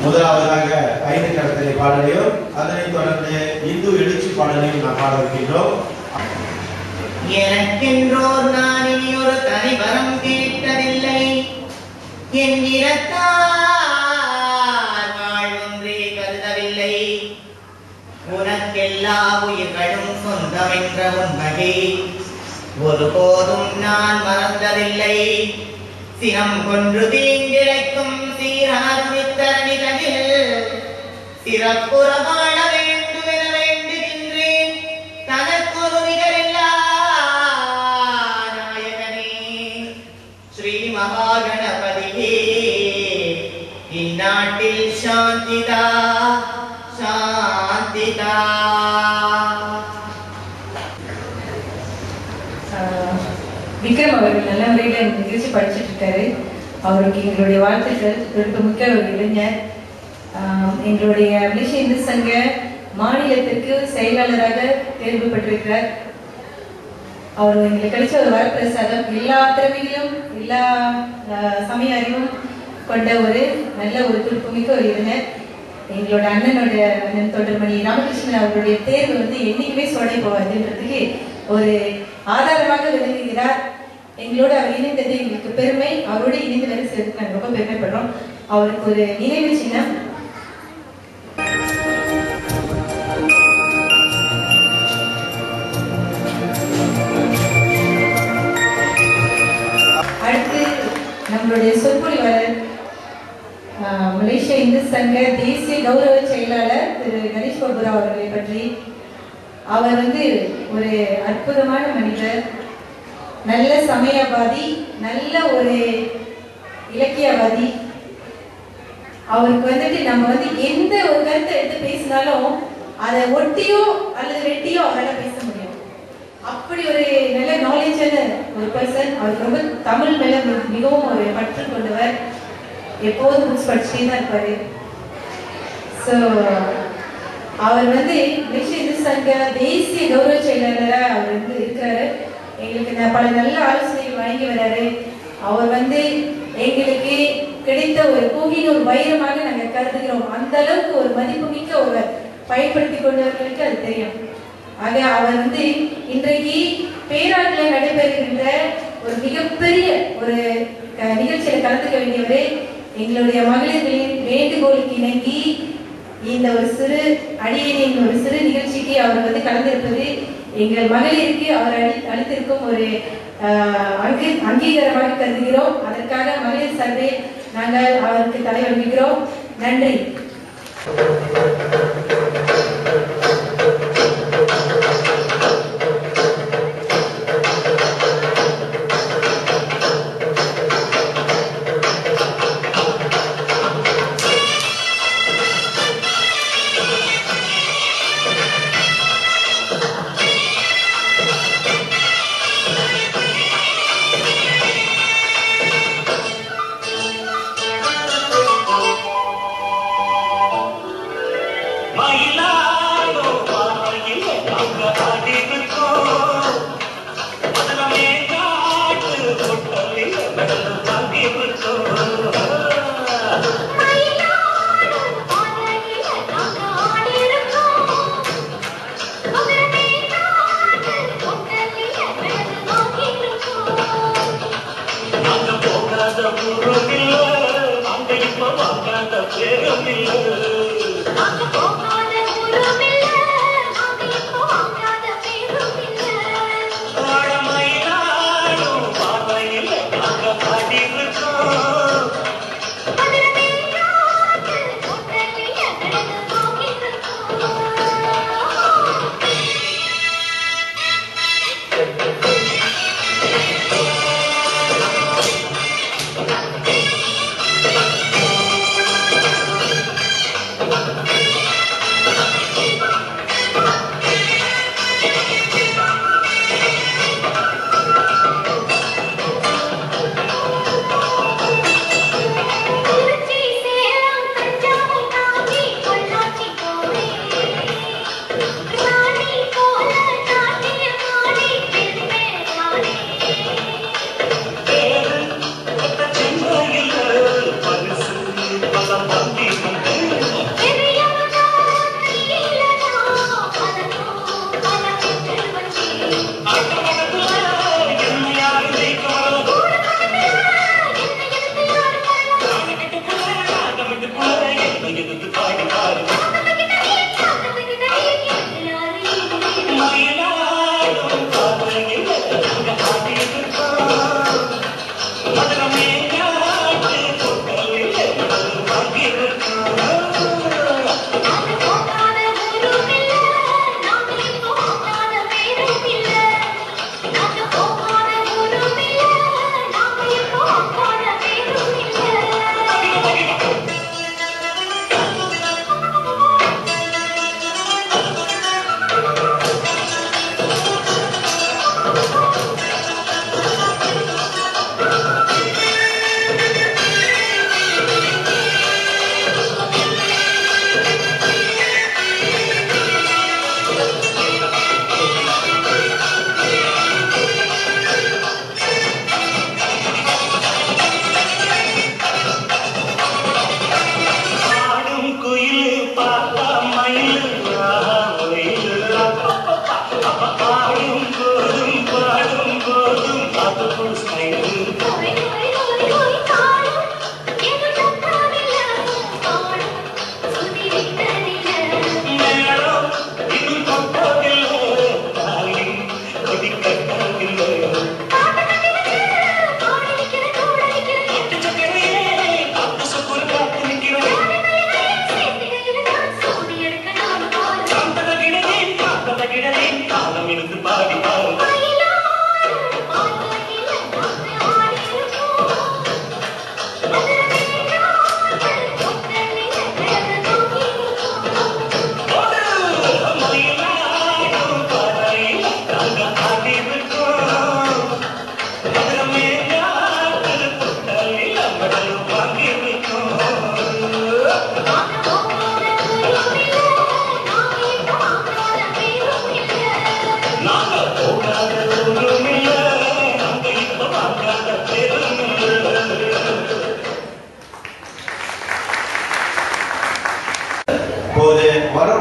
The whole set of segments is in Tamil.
முதலாவதாக 5 கரத்தனை பாடலையும் அதனைத் தொடர்ந்து இந்து எழுச்சி பாடலையும் நாம் பாட இருக்கின்றோம். எனக்கென்றோர் நான் இனி ஒரு தனிவரம் கேட்டதில்லை, என் இனத்தார் வாழ்வொன்றே கருதவில்லை, உனக்கெல்லா உயிர்களும் சொந்தமென்ற உண்மையை ஒருபோதும் நான் மறந்ததில்லை, சினம் கொன்று தீங்கிழைக்கும் சீராருமித்தரணிகளில் சிறப்புற வாழ வேண்டும் என வேண்டுகின்றேன். தனக்கொரு நிகரில்லா நாயகனே ஸ்ரீ மகாகணபதியே, இந்நாட்டில் சாந்திதா சாந்திதா. விக்ரம் அவர்கள் நல்ல முறையில் நிகழ்ச்சி படிச்சுட்டு இருக்காரு. அவருக்கு எங்களுடைய வாழ்த்துக்கள். மிக்க ஒரு இளைஞர். எங்களுடைய மலேசிய இந்து சங்க மாநிலத்திற்கு செயலாளராக தேர்வு பெற்றிருக்கிறார். அவர் எங்களுக்கு கிடைச்ச ஒரு வரப்பிரசாதம். எல்லா திறமைகளும் எல்லா சமய அறிவும் கொண்ட ஒரு நல்ல ஒரு துடிப்புமிக்க ஒரு இளைஞர். எங்களோட அண்ணன் தொடர்மணி ராமகிருஷ்ணன் அவர்களுடைய தேர்வு என்னைக்குமே சோடை போவாதுன்றதுக்கு ஒரு ஆதாரமாக விளங்குகிறார். எங்களோட அவர் இணைந்தது எங்களுக்கு பெருமை. அவரோடு இணைந்து வேலை செய்யறதுக்கு நாங்கள் ரொம்ப பெருமைப்படுறோம். அவருக்கு ஒரு நினைவு சின்னம். அடுத்து நம்மளுடைய சொற்பொழிவாளர் மலேசிய இந்து சங்க தேசிய கௌரவ செயலாளர் திரு கணேஷ் பாபுரா அவர்களை பற்றி. அவர் ஒரு அற்புதமான மனிதர், நல்ல சமயவாதி, நல்ல ஒரு இலக்கியவாதி. அவருக்கு நம்ம எந்த ஒரு கருத்தை எடுத்து பேசினாலும் அதை ஒட்டியோ அல்லது வெட்டியோ அவரால் பேச முடியும். அப்படி ஒரு நல்ல நாலேஜான ஒரு பர்சன். அவருக்கு ரொம்ப தமிழ் மேல மிகவும் ஒரு பற்று கொண்டவர். எப்போதும் புக்ஸ் படிச்சுட்டே தான் இருப்பாரு. ஸோ அவர் மலேசிய இந்து சங்க தேசிய கௌரவ செயலாளராக அவர் இருக்கிறாரு. எங்களுக்கு பல நல்ல ஆலோசனைகள் வழங்கி வர்றாரு. அவர் எங்களுக்கு கிடைத்த ஒரு கோகினூர் வைரமாக நாங்கள் கருதுகிறோம். அந்த அளவுக்கு ஒரு மதிப்புமிக்க ஒரு பயன்படுத்தி கொண்டவர்களுக்கு அது தெரியும். ஆக அவர் இன்றைக்கு பேராட்டில் நடைபெறுகின்ற ஒரு மிகப்பெரிய ஒரு நிகழ்ச்சியில கலந்துக்க வேண்டியவரே. எங்களுடைய மகளிர்களின் வேண்டுகோளுக்கு இணங்கி இந்த ஒரு சிறு அடியனின் ஒரு சிறு நிகழ்ச்சிக்கு அவர் கலந்திருப்பது எங்கள் மகளிருக்கு அவர் அளித்திருக்கும் ஒரு அங்கீகாரமாக கருதுகிறோம். அதற்காக மகளிர் சார்பில் நாங்கள் அவருக்கு தலை வணங்குகிறோம். நன்றி.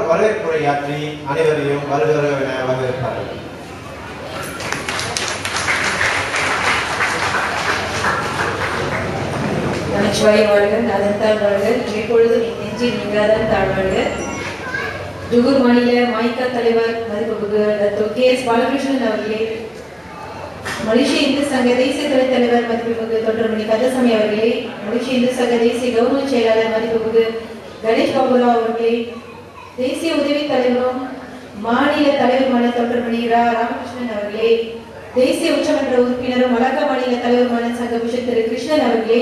வரவேற்புரையாற்றி அனைவரையும் வருகிறவன வரவேற்பார்கள். எப்பொழுதும் நெஞ்சில் நீங்காதான் தாழ்வார்கள். ஜுகூர் மாநில மாய்கா தலைவர் மதிப்புமிகு டாக்டர் கே.எஸ். பாலகிருஷ்ணன் அவர்களே, மலேசிய இந்து சங்க தேசிய துணைத் தலைவர் மதிப்புமிகு தொண்டர்மணி கந்தசாமி அவர்களே, மலேசிய இந்து சங்க தேசிய கௌரவ செயலாளர் மதிப்புமிகு கணேஷ் பாபுராவ் அவர்களே, தேசிய உதவி தலைவரும் மாநில தலைவருமான தொண்டர்மணி ராமகிருஷ்ணன் அவர்களே, தேசிய உச்சமன்ற உறுப்பினரும் வழக்க மாநில தலைவருமான சங்க பிஷப் திரு கிருஷ்ணன் அவர்களே,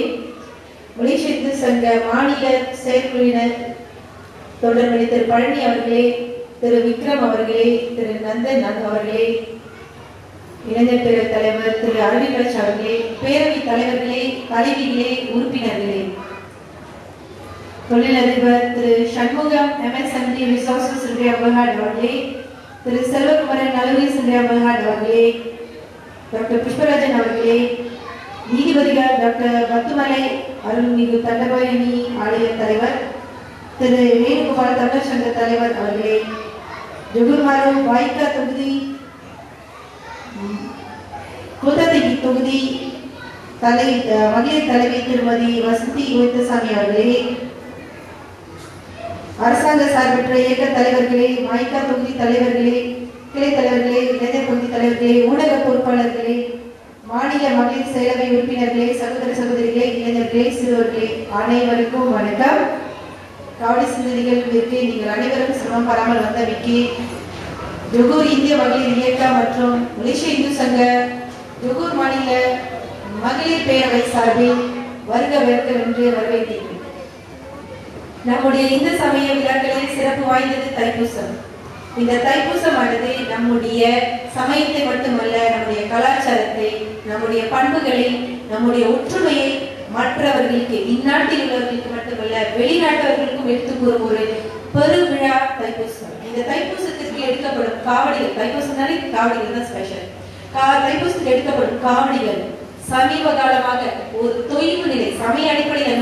மலேசிய இந்து சங்க மாநில செயற்குழுவினர் தொண்டர்மணி திரு பழனி அவர்களே, திரு விக்ரம் அவர்களே, திரு நந்தன் அவர்களே, இளைஞர் பேரவைத் தலைவர் திரு அரவிந்த் அவர்களே, பேரவை தலைவர்களே, தலைவிகளே, உறுப்பினர்களே, தொழிலதிபர் திரு சண்முகம் MSMD ரிசோர்சஸ் இந்தியா பஹாட் அவர்களே, திரு செல்வகுமாரன் நலவீஸ் இந்தியா பஹாட் அவர்களே, டாக்டர் புஷ்பராஜன் அவர்களே, நீதிபதிகள் டாக்டர் பத்துமலை அருள்மிகு தண்டபாயினி ஆலய தலைவர் திரு வேணுகோபால் தமிழர் சங்க தலைவர் அவர்களே, ஜுகூர்மாரோ வாய்க்கா தொகுதி கூத்தத்தேகி தொகுதி மகளிர் தலைவி திருமதி வசந்தி கோவிந்தசாமி அவர்களே, அரசாங்க சார்பற்ற இயக்க தலைவர்களே, மாய்கா தொகுதி தலைவர்களே, கிளை தலைவர்களே, இளைஞர் தொகுதி தலைவர்களே, ஊடக பொறுப்பாளர்களே, மாநில மகளிர் செயலவை உறுப்பினர்களே, சகோதர சகோதரிகளே, இளைஞர்களே, சிறுவர்களே, அனைவருக்கும் வணக்கம். காவடி சிந்து நிகழ்விற்கு நீங்கள் அனைவரும் சிரமம் பாராமல் வந்தமைக்கு ஜுகூர் இந்திய மகளிர் இயக்கம் மற்றும் மலேசிய இந்து சங்க ஜுகூர் மாநில மகளிர் பேரவை சார்பில் வருக வென்று வரவேற்கிறேன். நம்முடைய இந்து சமய விழாக்களில் சிறப்பு வாய்ந்தது தைப்பூசம். இந்த தைப்பூசமானது நம்முடைய சமயத்தை மட்டுமல்ல, நம்முடைய கலாச்சாரத்தை, நம்முடைய பண்புகளை, நம்முடைய ஒற்றுமையை மற்றவர்களுக்கு, இந்நாட்டில் உள்ளவர்களுக்கு மட்டுமல்ல வெளிநாட்டவர்களுக்கும் எடுத்து கூறும் ஒரு பெருவிழா தைப்பூசம். இந்த தைப்பூசத்திற்கு எடுக்கப்படும் காவடிகள், தைப்பூசம்னாலே காவடிகள் தான் ஸ்பெஷல். தைப்பூசத்துக்கு எடுக்கப்படும் காவடிகள் சமீப காலமாக ஒரு தொய்வு நிலை, சமய அடிப்படையில்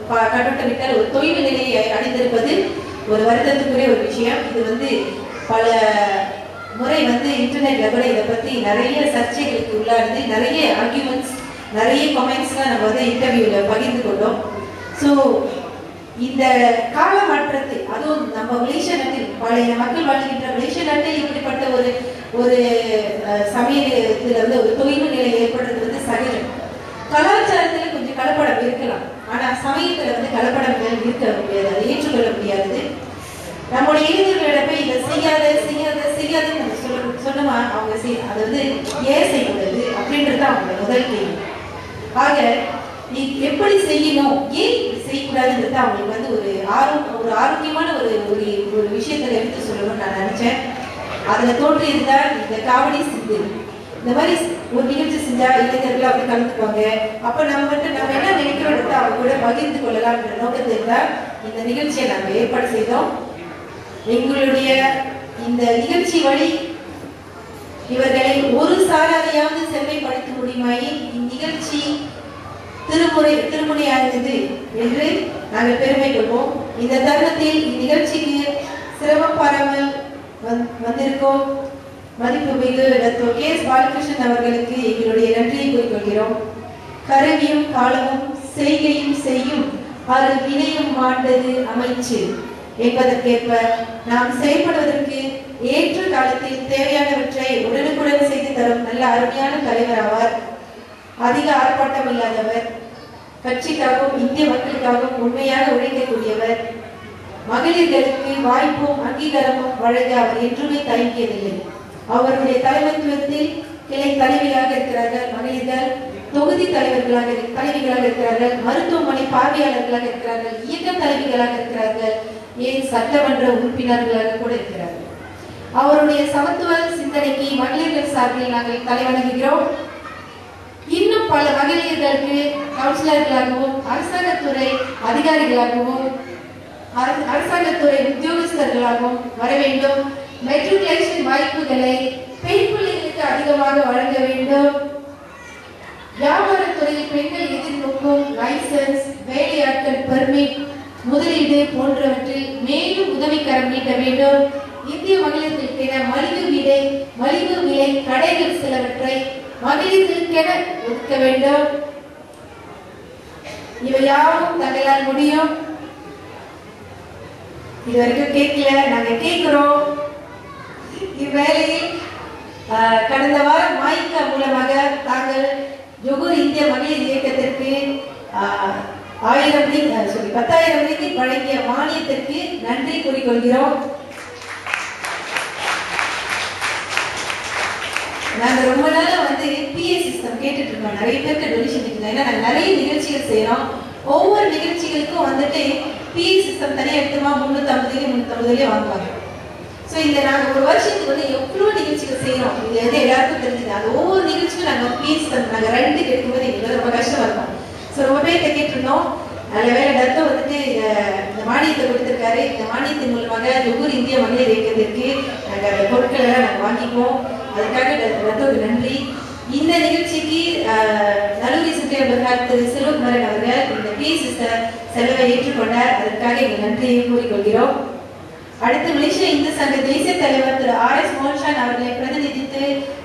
கண்ணோட்டம் விட்டால் ஒரு தொய்வு நிலையை அடைந்திருப்பது ஒரு வருத்தத்துக்குரிய ஒரு விஷயம். இது பல முறை இன்டர்நெட்ல கூட இதை பத்தி நிறைய சர்ச்சைகளுக்கு உள்ளானது, நிறைய ஆர்கியூமெண்ட்ஸ், நிறைய கமெண்ட்ஸ்லாம் நம்ம இன்டர்வியூல பகிர்ந்து கொண்டோம். ஸோ இந்த கால மாற்றத்தை, அதுவும் நம்ம மலேசிய நாட்டில் பழைய மக்கள் வாழ்கின்ற மலேசிய நாட்டில் இப்படிப்பட்ட ஒரு சமயத்துல வந்து ஒரு தொய்வு நிலை ஏற்படுறது வந்து சகஜம். கலாச்சாரத்துல கொஞ்சம் கலப்படம் இருக்கலாம், ஆனா சமயத்துல வந்து கலப்படங்கள் இருக்க முடியாது, அதை ஏற்றுக்கொள்ள முடியாது. நம்முடைய இளைஞர்களிடம் போய் இதை செய்யாத செய்யாத செய்யாதுன்னு நம்ம சொன்னோமா, அவங்க அதை வந்து ஏன் செய்யக்கூடாது அப்படின்றது அவங்களோட முதல் கேள்வி. ஆக நீ எப்படி செய்யணும், ஏன் செய்யக்கூடாதுன்றது அவங்களுக்கு வந்து ஒரு ஆரோக்கியமான ஒரு விஷயத்துல எடுத்து சொல்லணும்னு நான் நினைச்சேன். அதுல தோன்றியதுதான் இந்த காவடி சிந்து. இந்த மாதிரி ஒரு நிகழ்ச்சி செஞ்சா இளைஞர்கள் அப்படி கலந்துக்குவாங்க. அப்ப நம்ம என்ன நினைக்கிறோம் அவங்க கூட பகிர்ந்து கொள்ளலாம் என்ற நோக்கத்தில் தான் இந்த நிகழ்ச்சியை நாங்கள் ஏற்பாடு செய்தோம். எங்களுடைய இந்த நிகழ்ச்சி வழி இவர்களை ஒரு சாராரையாவது செம்மைப்படுத்த முடியுமாயின் இந்நிகழ்ச்சி திருமுனையானது என்று நாங்கள் பெருமை கொள்வோம். இந்த தருணத்தில் இந்நிகழ்ச்சிக்கு சிரமம் பாராமல் வந்திருக்கோம் மதிப்புமிகு டாக்டர் கே. பாலகிருஷ்ணன் அவர்களுக்கு எங்களுடைய நன்றியை கூறிக்கொள்கிறோம். கருவியும் காலமும் செய்கையும் செய்யும் அது வினையும் மாண்டது அமைச்சு என்பதற்கேற்ப நாம் செயல்படுவதற்கு ஏற்ற காலத்தில் தேவையானவற்றை உடனுக்குடன் செய்து தரும் நல்ல அருமையான தலைவர் ஆவார். அதிக ஆர்ப்பாட்டம் இல்லாதவர், கட்சிக்காகவும் இந்திய மக்களுக்காகவும் உண்மையாக உழைக்கக்கூடியவர். மகளிர்களுக்கு வாய்ப்பும் அங்கீகாரமும் வழங்க அவர் என்றுமே தயங்கியதில்லை. அவருடைய தலைமைத்துவத்தில் கிளை தலைவிகளாக இருக்கிறார்கள் மகளிர்கள், தொகுதி தலைவிகளாக இருக்கிறார்கள், மருத்துவமனை பார்வையாளர்களாக இருக்கிறார்கள், இயக்க தலைவிகளாக இருக்கிறார்கள், ஏன் சட்டமன்ற உறுப்பினர்களாக கூட இருக்கிறார்கள். அவருடைய சமத்துவ சிந்தனைக்கு மகளிர்கள் சார்பில் நாங்கள் தலைவணங்குகிறோம். இன்னும் பல மகளிர்களுக்கு கவுன்சிலர்களாகவும் அரசாங்கத்துறை அதிகாரிகளாகவும் அரசாங்கத்துறை உத்தியோகஸ்தர்களாகவும் வர வேண்டும். மெட்ரிகுலேஷன் வாய்ப்புகளை பெண் பிள்ளைகளுக்கு அதிகமாக வழங்க வேண்டும். வியாபாரத்துறையில் பெண்கள் எதிர்நோக்கும் லைசன்ஸ், வேலையாட்கள் பெர்மிட், முதலீடு போன்றவற்றில் மேலும் உதவிக்கரம் நீட்ட வேண்டும். இந்திய மகளிர்களுக்கென மலிவு விலை கடைகள் சிலவற்றை மகளிர்களுக்கென ஒதுக்க வேண்டும். இவை யாவும் தங்களால் முடியும். இதுவரைக்கும் கேட்கல, நாங்க கேட்கிறோம். இவ்வேளையில் கடந்த வாரம் மாய்கா மூலமாக தாங்கள் ஜொகூர் இந்திய மகளிர் இயக்கத்திற்கு 10,000 ரூபாய்க்கு வழங்கிய மானியத்திற்கு நன்றி கூறிக்கொள்கிறோம். நாங்க ரொம்ப நாளா வந்து PA சிஸ்டம் கேட்டுட்டு இருக்கோம். நிறைய பேருக்கு டொனேஷன் இருக்குது. ஏன்னா நாங்க நிறைய நிகழ்ச்சிகள் செய்யறோம். ஒவ்வொரு நிகழ்ச்சிகளுக்கும் வந்துட்டு PA சிஸ்டம் தனியாக எடுத்துமா 350 வாங்குவாங்க. ஸோ இந்த நாங்கள் ஒரு வருஷத்துக்கு வந்து எவ்வளோ நிகழ்ச்சிகள் செய்யறோம், இது வந்து எல்லாருக்கும் தெரிஞ்சுது. அது ஒவ்வொரு நிகழ்ச்சிக்கும் நாங்கள் PA சிஸ்டம் நாங்கள் ரெண்டுக்கு எடுக்கும்போது எங்களுக்கு ரொம்ப கஷ்டமா இருக்கும். ஸோ ரொம்ப பேர்கிட்ட கேட்டிருந்தோம். நல்ல வேலை டத்தோ வந்துட்டு இந்த மானியத்தை கொடுத்துருக்காரு. இந்த மானியத்தின் மூலமாக ஜொகூர் இந்திய மகளிர் இயக்கத்திற்கு நாங்கள் அந்த பொருட்களை எல்லாம் நாங்கள் வாங்கிக்குவோம். அதுக்காக டத்தோக்கு நன்றி. இந்த நிகழ்ச்சிக்கு நல்லூரி சுற்றியபர்கார் திரு செல்வகுமாரன் அவர்கள் இந்த PA சிஸ்டம் செலவை ஏற்றுக்கொண்டார். அதற்காக எங்கள் நன்றியை கூறிக்கொள்கிறோம். அடுத்து மலேசிய இந்து சங்க தேசிய தலைவர் திரு RS மோகன்ஷான் அவர்களை பிரதிநிதித்து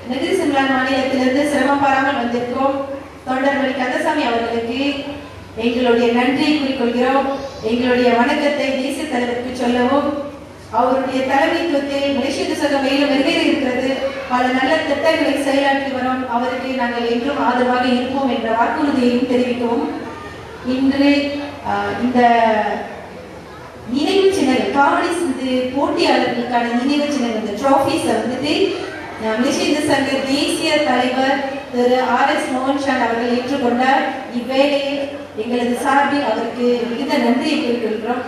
நெகிரி சிம்லான் மாநிலத்திலிருந்து சிரமம் பாராமல் வந்திருக்கோம் தொண்டர்மணி கந்தசாமி அவர்களுக்கு எங்களுடைய நன்றியை கூறிக்கொள்கிறோம். எங்களுடைய வணக்கத்தை தேசிய தலைவருக்கு சொல்லவும், அவருடைய தலைமைத்துவத்தில் மலேசிய இந்து சங்கம் மேலும் வெவ்வேறு இருக்கிறது, பல நல்ல திட்டங்களை செயலாற்றி வரும், அவருக்கு நாங்கள் என்றும் ஆதரவாக இருப்போம் என்ற வாக்குறுதியையும் தெரிவிக்கவும், இன்று இந்த நினைவு சின்னங்கள் காவடி சிந்து போட்டியாளர்களுக்கான நினைவு சின்னங்கள் இந்த டிராஃபிஸை வந்துட்டு மலேசிய இந்து சங்க தேசிய தலைவர் திரு RS மோகன்ஷான் அவர்கள் ஏற்றுக்கொண்டார். இவ்வேளையில் எங்களது சார்பில் அவருக்கு மிகுந்த நன்றியை கூறிக்கொள்கிறோம்.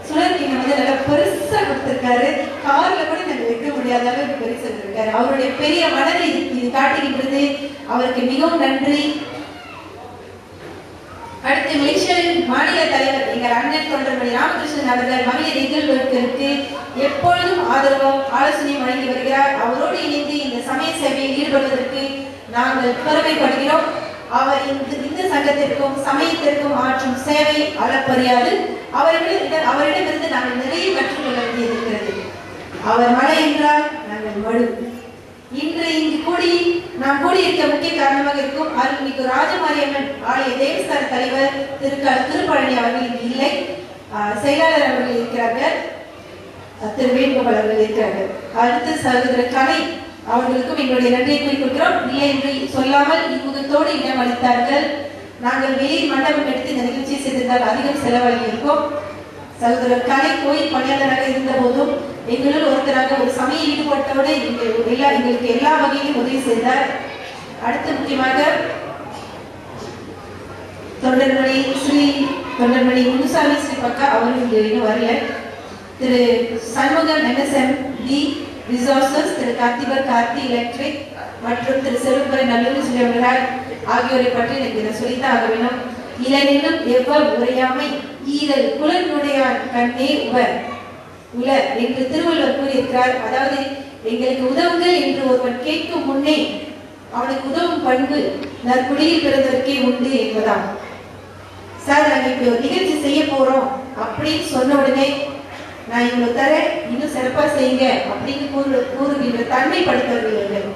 சுழற்கிங்க வந்து நல்லா பெருசா கொடுத்திருக்காரு. கார்ல கூட நாங்கள் வைக்க முடியாத அளவுக்கு பெருசா இருக்காரு. அவருடைய பெரிய மனதை இது காட்டுகின்றது. அவருக்கு மிகவும் நன்றி. அடுத்து மலேசிய மாநில தலைவர் எங்கள் அண்ணன் தொண்டர்மணி ராமகிருஷ்ணன் அவர்கள் மகளிர் நிகழ்வுகளுக்கு எப்பொழுதும் ஆதரவும் ஆலோசனையும் வழங்கி வருகிறார். அவரோடு இணைந்து இந்த சமய சேவையில் ஈடுபடுவதற்கு நாங்கள் பெருமைப்படுகிறோம். அவர் இந்த சங்கத்திற்கும் சமயத்திற்கும் ஆற்றும் சேவை அளப்பறியாது. அவரிடமிருந்து நாங்கள் நிறைய கற்றுக்கொள்ள வேண்டியது இருக்கிறது. அவர் மழை என்றால் நாங்கள் மழு. இன்று இங்கு கூடி நாம் கூடியிருக்க முக்கிய காரணமாக இருக்கும் அருள்மிகு ராஜமாரியம்மன் ஆலய தேவஸ்தான தலைவர் திருப்பழனி அவர்கள் இங்கு இல்லை. செயலாளர் அவர்கள் இருக்கிறார்கள், திரு வேணுகோபால் அவர்கள் இருக்கிறார்கள். அடுத்து சகோதரர் கலை அவர்களுக்கும் எங்களுடைய நன்றியை குறிப்பிடுகிறோம். இல்லை என்று சொல்லாமல் இன்முகத்தோடு இடம் அளித்தார்கள். நாங்கள் வெளியில் மண்டபம் எடுத்து இந்த நிகழ்ச்சியை செய்திருந்தால் அதிகம் செலவாகி இருக்கும். சகோதரர் கலை கோயில் பணியாளராக இருந்த போதும் எங்களுள் ஒருத்தராக ஒரு சமய ஈடுபாட்டோடு எங்களுக்கு எல்லா வகையிலும் உதவி செய்தார். அடுத்து முக்கியமாக தொண்டர்மணி முனுசாமி ஸ்ரீ பக்கா அவர்கள் இன்னும் வரல. திரு சண்முகம் NSM டி ரிசோர்சஸ், திரு கார்த்தி எலக்ட்ரிக் மற்றும் திரு செல்வபுரை நல்லூர் சிலவர்கள் ஆகியோரை பற்றி எனக்கு இதை சொல்லித்தான் ஆக வேண்டும். இளனிலும் எவ்வளவு உரையாமை ஈரல் குலனுடையான் கண்ணே உலர் என்று திருவள்ளுவர் கூறியிருக்கிறார். அதாவது எங்களுக்கு உதவுங்கள் என்று ஒருவன் கேட்கும் முன்னே அவனுக்கு உதவும் பண்பு நற்குடியில் பிறந்தவர்க்கே உண்டு என்பதாம். சார், நாங்க இப்படி ஒரு நிகழ்ச்சி செய்ய போறோம் அப்படின்னு சொன்ன உடனே நான் இவ்வளவு தரேன், இன்னும் சிறப்பா செய்யுங்க அப்படின்னு கூறுகின்ற தன்மைப்படுத்தவர்கள்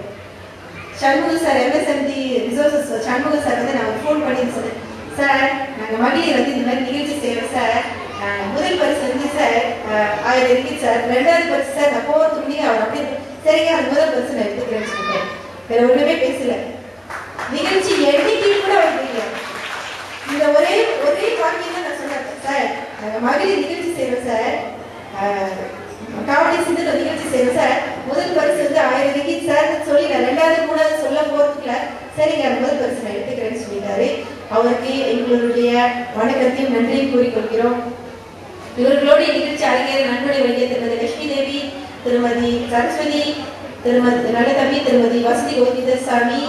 Shanmuga sir, MSMD resources Shanmuga sir வந்து நான் ஃபோன் பண்ணி சொன்னேன், சார் நாங்க மகளிர் வந்து இந்த மாதிரி நிகழ்ச்சி செய்யறோம் சார், முதல் பரிசு வந்து சார் 1000 இருக்கு சார், 2வது பரிசு சார் நான் போறதுக்கு முன்னாடி அவர் அப்படி சரிங்க அந்த முதல் பரிசு நான் எடுத்துக்கிறேன்னு சொல்லிட்டேன். வேற ஒண்ணுமே பேசல. நிகழ்ச்சி எண்ணிக்கையில் கூட அவர் தெரியல. இந்த ஒரே வாக்கியம் தான் நான் சொன்னேன், சார் நாங்க மகளிர் நிகழ்ச்சி செய்யறோம் சார், காவடி சிந்து நிகழ்ச்சி செய்யறோம் சார், முதல் பரிசு வந்து 1000 இருக்கு சார் சொல்லி நான் 2வது 3வது சொல்ல போறதுக்குள்ள சரிங்க அந்த முதல் பரிசு நான் எடுத்துக்கிறேன்னு சொல்லிட்டாரு. அவருக்கு எங்களுடைய வணக்கத்தையும் நன்றியும் கூறிக்கொள்கிறோம். இவர்களோடு நிகழ்ச்சி அரங்கேற நன்கொடை வழங்கிய திருமதி லட்சுமி தேவி, திருமதி சரஸ்வதி, திருமதி நல்லதம்பி, திருமதி வசதி கோவிந்தசாமி,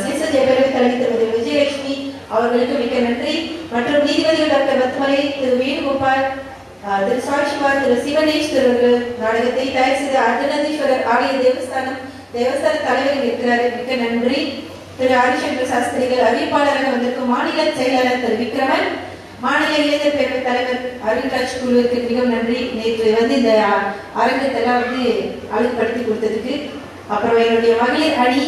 சிச ஜெயபேரவி தலைவி திருமதி விஜயலட்சுமி அவர்களுக்கு மிக்க நன்றி. மற்றும் நீதிபதிகள் டாக்டர் பத்மலை, திரு வேணுகோபால், திரு சாட்சிமா, திரு சிவனேஷ் திருவர்கள் நாடகத்தை தயார் செய்த அர்த்தநாதீஸ்வரர் ஆலய தேவஸ்தான தலைவர்கள் இருக்கிறார், மிக்க நன்றி. திரு ஆதிசங்கர் சாஸ்திரிகள் அறிவிப்பாளராக வந்திருக்கும் மாநில செயலாளர் திரு விக்ரமன், மாநில இளைஞர் பேரவை தலைவர் அருண்ராஜ் குழுவிற்கு மிகவும் நன்றி. நேற்று வந்து இந்த அரங்கத்தெல்லாம் வந்து அழுப்படுத்தி கொடுத்ததுக்கு. அப்புறம் என்னுடைய மகளிர் அணி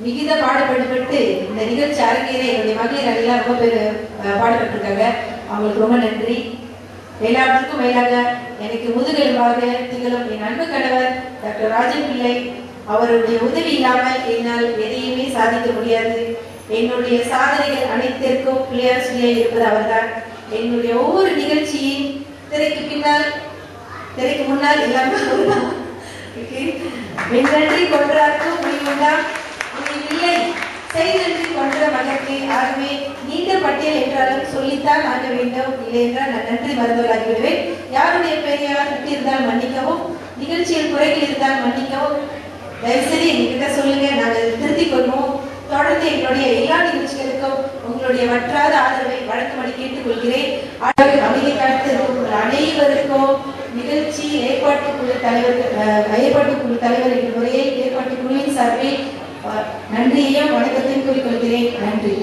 மிகுந்த பாடுபட்டு இந்த நிகழ்ச்சி அரங்கேற என்னுடைய மகளிர் அணிலாம் ரொம்ப பேர் பாடுபட்டிருக்காங்க, அவங்களுக்கு ரொம்ப நன்றி. எல்லாவற்றுக்கும் மேலாக எனக்கு முதுகெலும்பாக திகழும் என் அன்பு கணவர் டாக்டர் ராஜன் பிள்ளை, அவருடைய உதவி இல்லாமல் என்னால் எதையுமே சாதிக்க முடியாது. என்னுடைய சாதனைகள் அனைத்திற்கும் பிள்ளையார் சொல்லியே இருப்பது அவர்தான். என்னுடைய ஒவ்வொரு நிகழ்ச்சியும் திரைக்கு முன்னால் எல்லாமே அவர்தான். நன்றி கொன்றார்க்கும் முடிவுண்டாம் இல்லை செய்தன்றி கொன்ற மகற்கு. ஆகவே நீண்ட பட்டியல் என்றாலும் சொல்லித்தான் ஆக வேண்டும், இல்லை என்றால் நான் நன்றி மறந்தவராகி விடுவேன். யாருடைய பெரியார் இருந்தால் மன்னிக்கவும், நிகழ்ச்சியில் குறைகள் இருந்தால் மன்னிக்கவும். தயவுசெய்து எங்ககிட்ட சொல்லுங்க, நாங்கள் திருத்திக் கொள்வோம். தொடர்ந்து எங்களுடைய எல்லா நிகழ்ச்சிகளுக்கும் உங்களுடைய வற்றாத ஆதரவை வழங்கும்படி கேட்டுக்கொள்கிறேன். அமைதி காத்து இருக்கும் அனைவருக்கும் நிகழ்ச்சி ஏற்பாட்டு குழு தலைவர் என்ற முறையில் ஏற்பாட்டு குழுவின் சார்பில் நன்றியையும் வணக்கத்தையும் கூறிக்கொள்கிறேன். நன்றி.